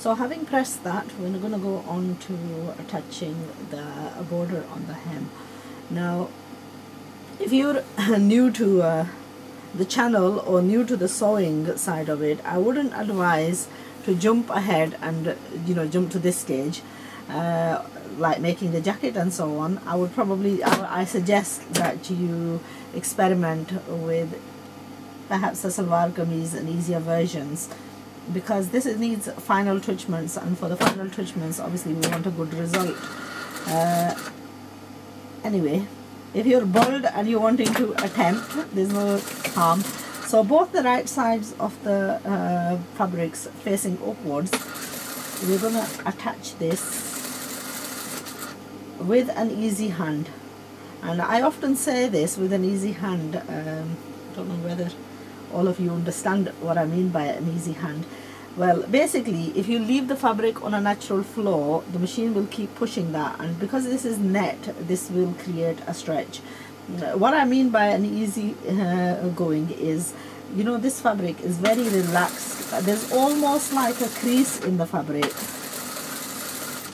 So having pressed that, we're going to go on to attaching the border on the hem. Now if you're new to the channel or new to the sewing side of it, I wouldn't advise to jump ahead and jump to this stage, like making the jacket and so on. I suggest that you experiment with perhaps the salwar kameez and easier versions, because this needs final touchments, and for the final touchments obviously we want a good result. Anyway, if you're bold and you're wanting to attempt, there's no harm. So both the right sides of the fabrics facing upwards, we're going to attach this with an easy hand. And I often say this, with an easy hand. I don't know whether all of you understand what I mean by an easy hand. Well, basically, if you leave the fabric on a natural flow, the machine will keep pushing that, and because this is net, this will create a stretch. What I mean by an easy going is, this fabric is very relaxed. There's almost like a crease in the fabric,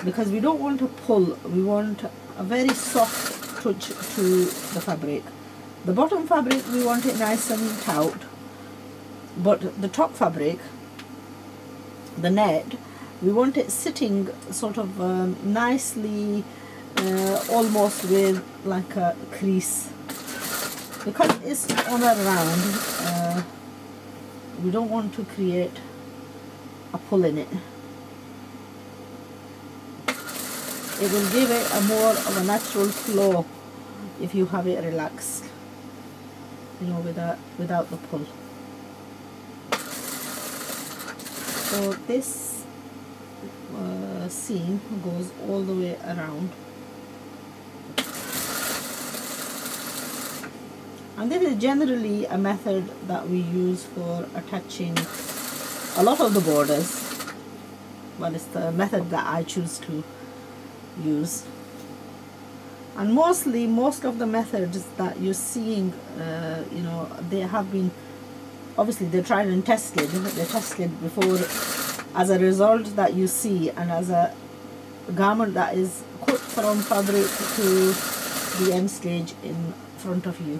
because we don't want to pull, we want a very soft touch to the fabric. The bottom fabric, we want it nice and taut, but the top fabric, the net, we want it sitting sort of nicely, almost with like a crease, because it's on a round. We don't want to create a pull in it. It will give it a more of a natural flow if you have it relaxed, without the pull. So this seam goes all the way around, and this is generally a method that we use for attaching a lot of the borders. Well, it's the method that I choose to use, and most of the methods that you're seeing, they have been, obviously they're tried and tested. They're tested before as a result that you see, and as a garment that is cut from fabric to the end stage in front of you.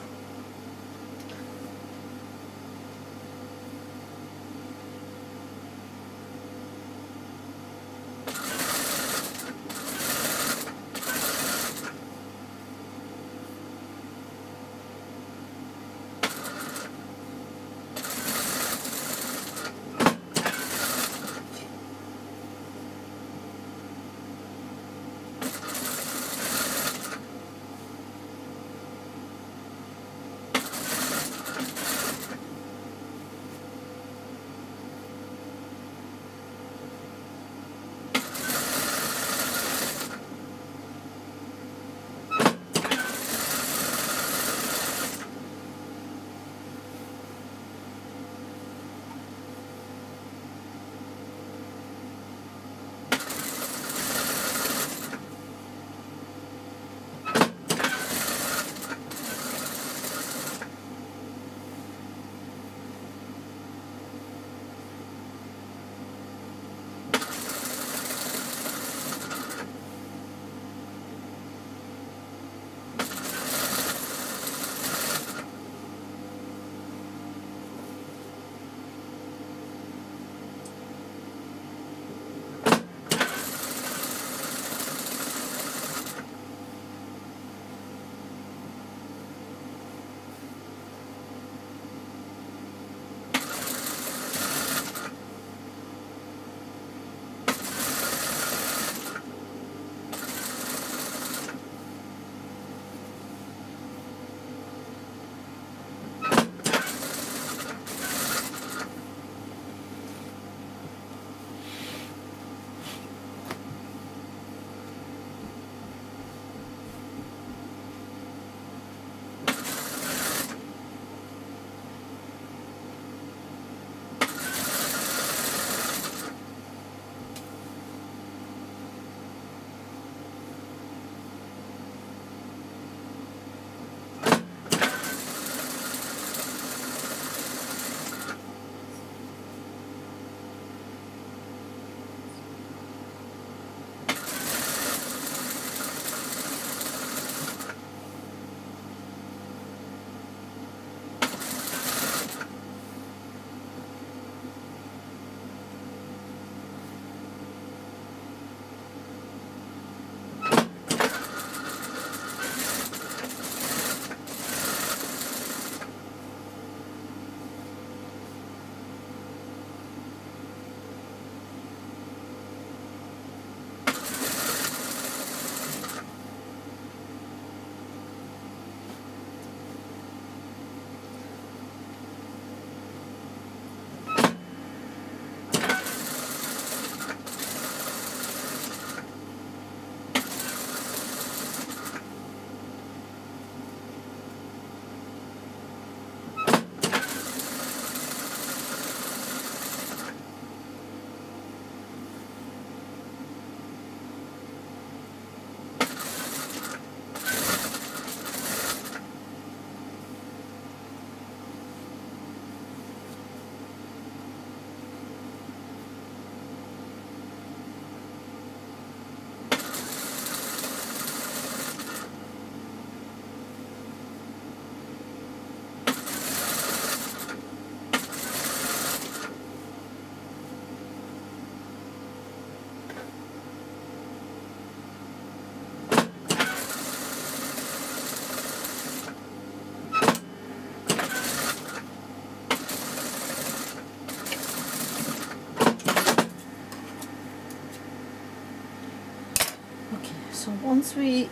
So once we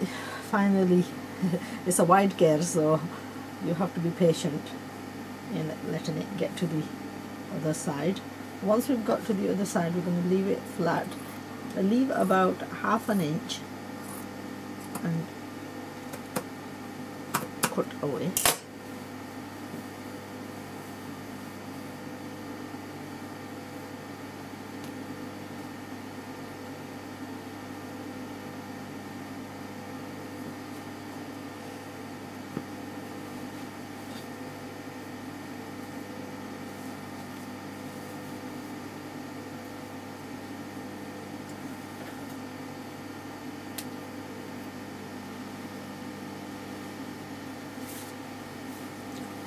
finally, it's a wide gear, so you have to be patient in letting it get to the other side. Once we've got to the other side, we're going to leave it flat. Leave about ½ an inch and cut away.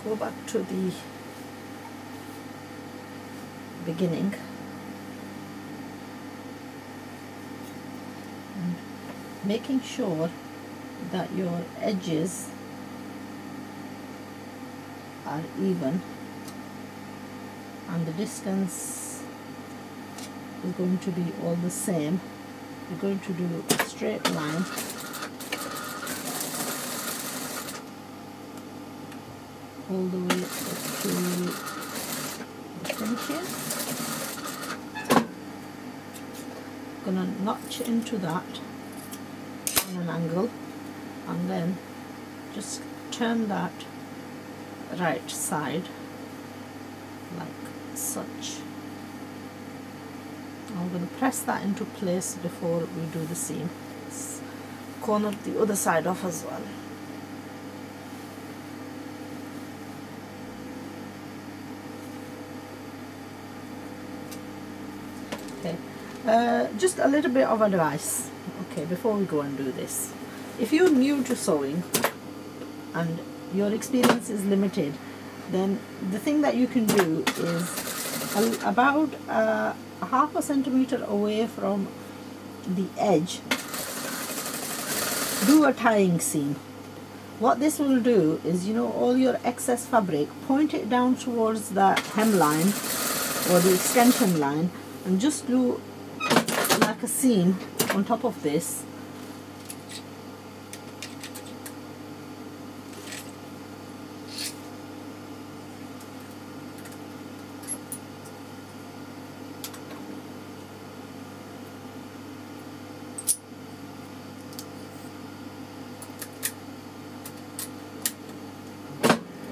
Go back to the beginning and making sure that your edges are even and the distance is going to be all the same. You're going to do a straight line all the way up to the finishing. Gonna notch into that on an angle and then just turn that right side like such. I'm going to press that into place before we do the seam. Let's corner the other side off as well. Okay, just a little bit of advice, okay, before we go and do this. If you're new to sewing and your experience is limited, then the thing that you can do is about ½ a centimeter away from the edge, do a tying seam. What this will do is, you know, all your excess fabric, point it down towards the hemline or the extension line and just do like a seam on top of this.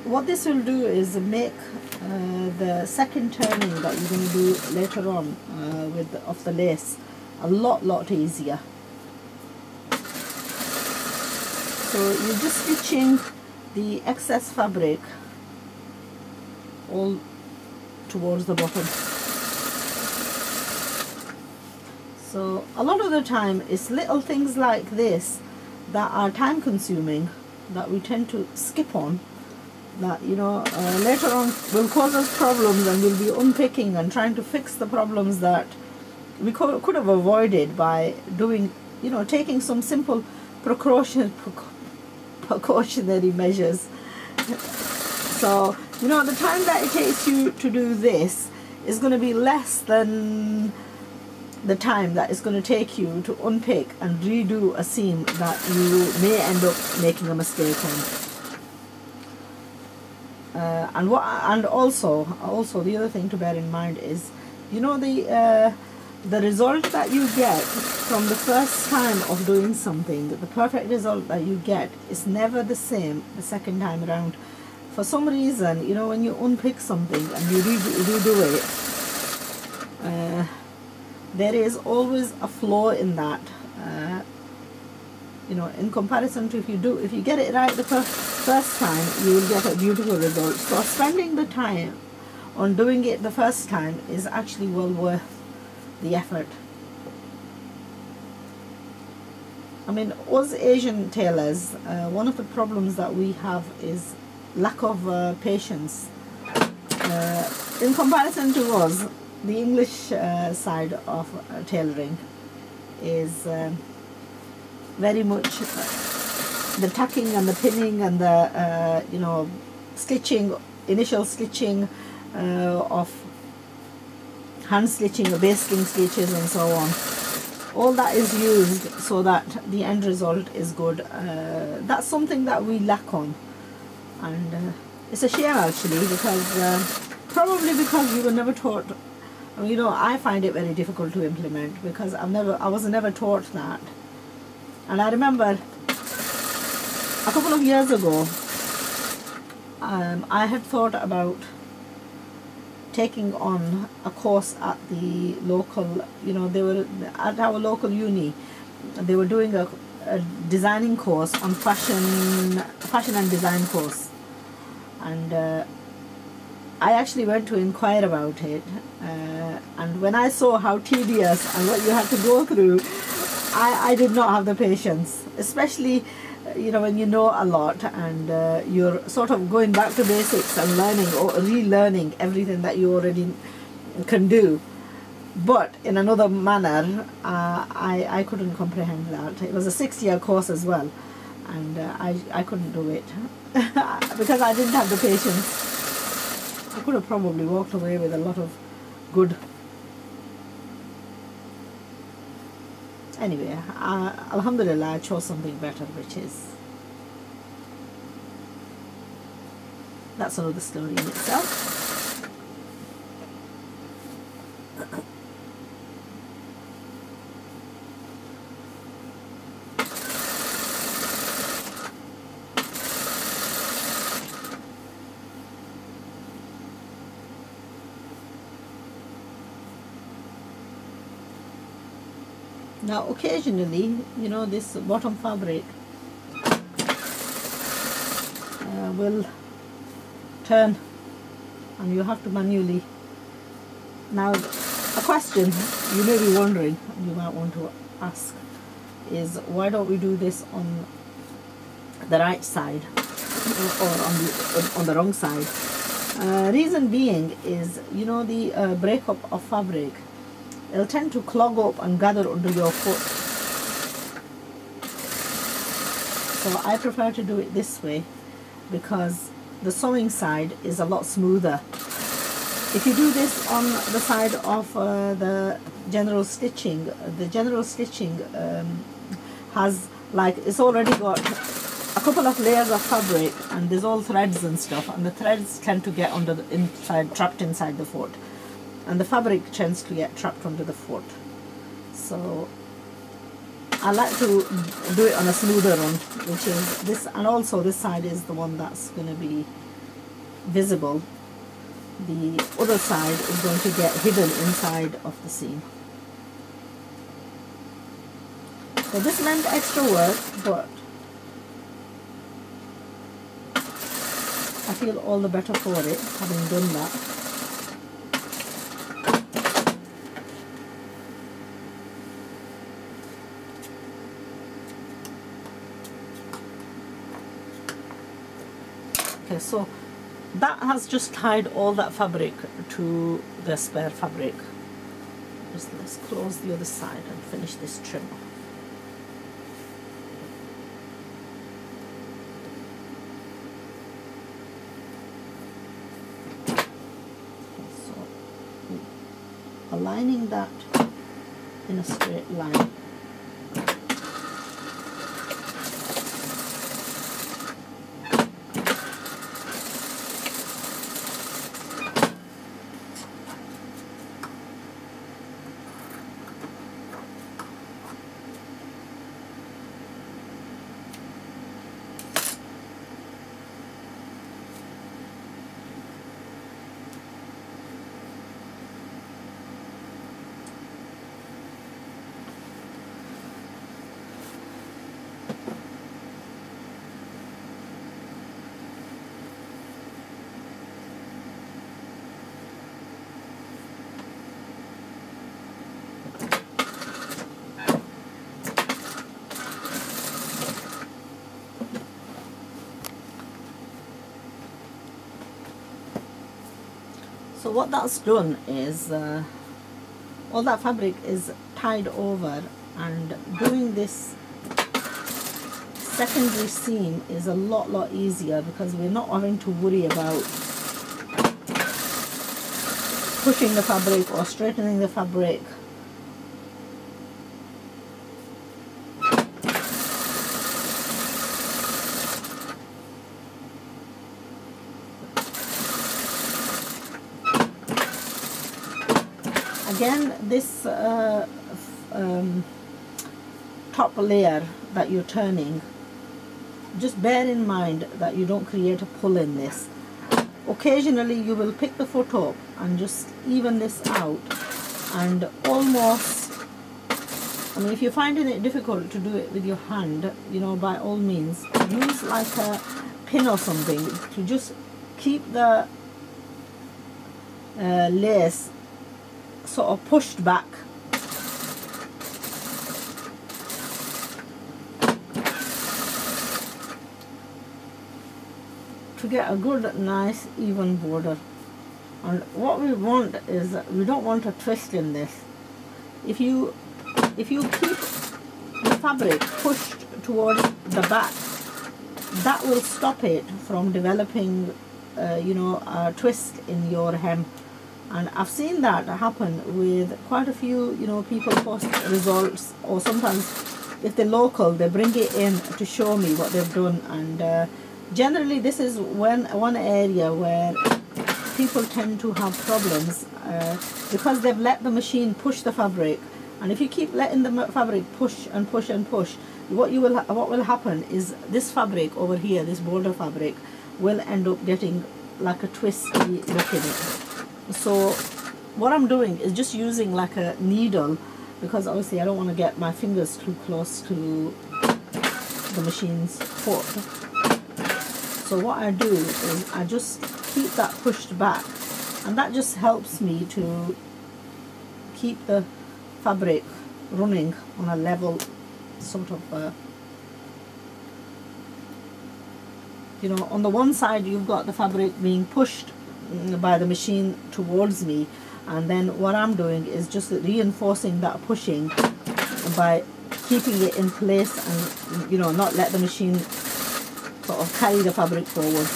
What this will do is make the second turning that you're going to do later on of the lace a lot easier. So you're just stitching the excess fabric all towards the bottom. So a lot of the time it's little things like this that are time consuming that we tend to skip on, that, you know, later on will cause us problems, and we'll be unpicking and trying to fix the problems that we could have avoided by doing, you know, taking some simple precautionary measures. So, you know, the time that it takes you to do this is going to be less than the time that it's going to take you to unpick and redo a seam that you may end up making a mistake on. And also the other thing to bear in mind is, you know, the result that you get from the first time of doing something, the perfect result that you get is never the same the second time around. For some reason, you know, when you unpick something and you redo it, there is always a flaw in that. You know, in comparison to if you get it right the first time, you will get a beautiful result. So spending the time on doing it the first time is actually well worth the effort. I mean, us Asian tailors, one of the problems that we have is lack of patience. In comparison to us, the English side of tailoring is very much the tucking and the pinning and the you know, stitching, initial stitching of hand stitching or basting stitches and so on. all that is used so that the end result is good. That's something that we lack on, and it's a shame actually, because probably because we were never taught. You know, I find it very difficult to implement because I was never taught that. And I remember a couple of years ago, I had thought about taking on a course at the local, you know, they were at our local uni, they were doing a designing course on fashion and design course, and I actually went to inquire about it, and when I saw how tedious and what you had to go through, I did not have the patience, especially you know, when you know a lot and you're sort of going back to basics and learning or relearning everything that you already can do, but in another manner. I couldn't comprehend that. It was a 6-year course as well, and I couldn't do it because I didn't have the patience. I could have probably walked away with a lot of good. Anyway, alhamdulillah, I chose something better, which is, that's another story in itself. Now occasionally, you know, this bottom fabric will turn and you have to manually. Now a question you may be wondering, you might want to ask, is why don't we do this on the right side or on the wrong side? Reason being is, you know, the breakup of fabric, it'll tend to clog up and gather under your foot. So I prefer to do it this way because the sewing side is a lot smoother. If you do this on the side of the general stitching, has, like, it's already got a couple of layers of fabric and there's all threads and stuff, and the threads tend to get under the inside, trapped inside the foot, and the fabric tends to get trapped under the foot. So I like to do it on a smoother one, which is this, and also this side is the one that's going to be visible. The other side is going to get hidden inside of the seam. So this meant extra work, but I feel all the better for it, having done that. Okay, so that has just tied all that fabric to the spare fabric. Just let's close the other side and finish this trim off. Okay, so aligning that in a straight line. So what that's done is all that fabric is tied over, and doing this secondary seam is a lot easier because we're not having to worry about pushing the fabric or straightening the fabric again, this top layer that you're turning, just bear in mind that you don't create a pull in this. Occasionally you will pick the foot up and just even this out, and almost, I mean, if you're finding it difficult to do it with your hand, you know, by all means use like a pin or something to just keep the lace sort of pushed back. To get a good, nice, even border. And what we want is, we don't want a twist in this. If you keep the fabric pushed towards the back, that will stop it from developing, you know, a twist in your hem. And I've seen that happen with quite a few, you know, people post results, or sometimes if they're local, they bring it in to show me what they've done. And generally this is one area where people tend to have problems, because they've let the machine push the fabric. And if you keep letting the fabric push and push and push, what will happen is this fabric over here, this border fabric, will end up getting like a twisty look in it. So what I'm doing is just using like a needle, because obviously I don't want to get my fingers too close to the machine's foot. So what I do is I just keep that pushed back, and that just helps me to keep the fabric running on a level sort of, you know, on the one side you've got the fabric being pushed by the machine towards me, and then what I'm doing is just reinforcing that pushing by keeping it in place and, you know, not let the machine sort of carry the fabric forward.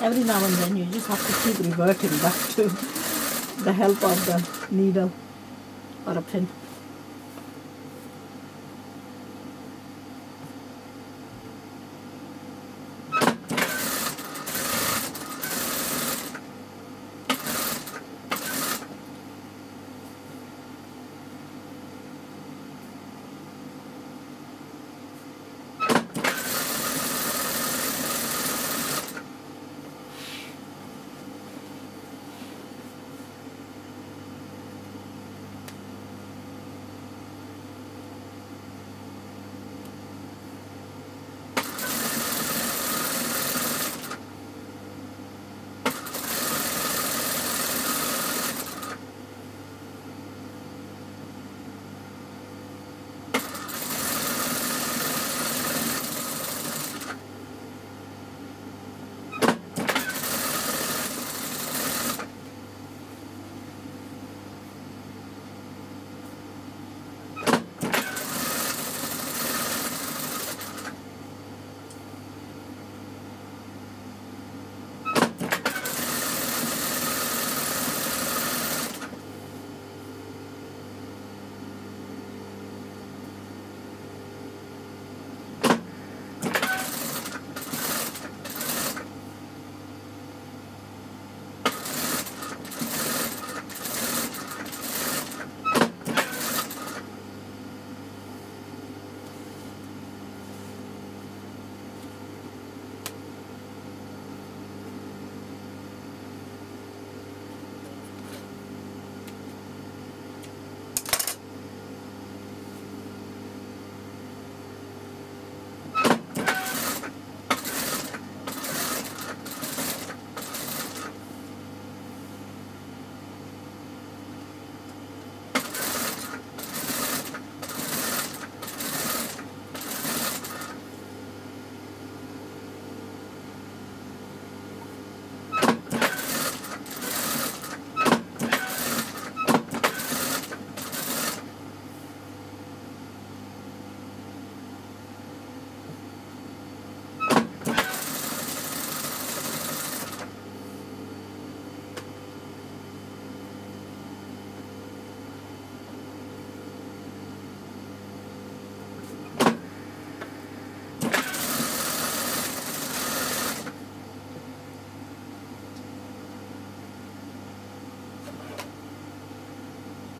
Every now and then you just have to keep reverting back to the help of the needle or a pin.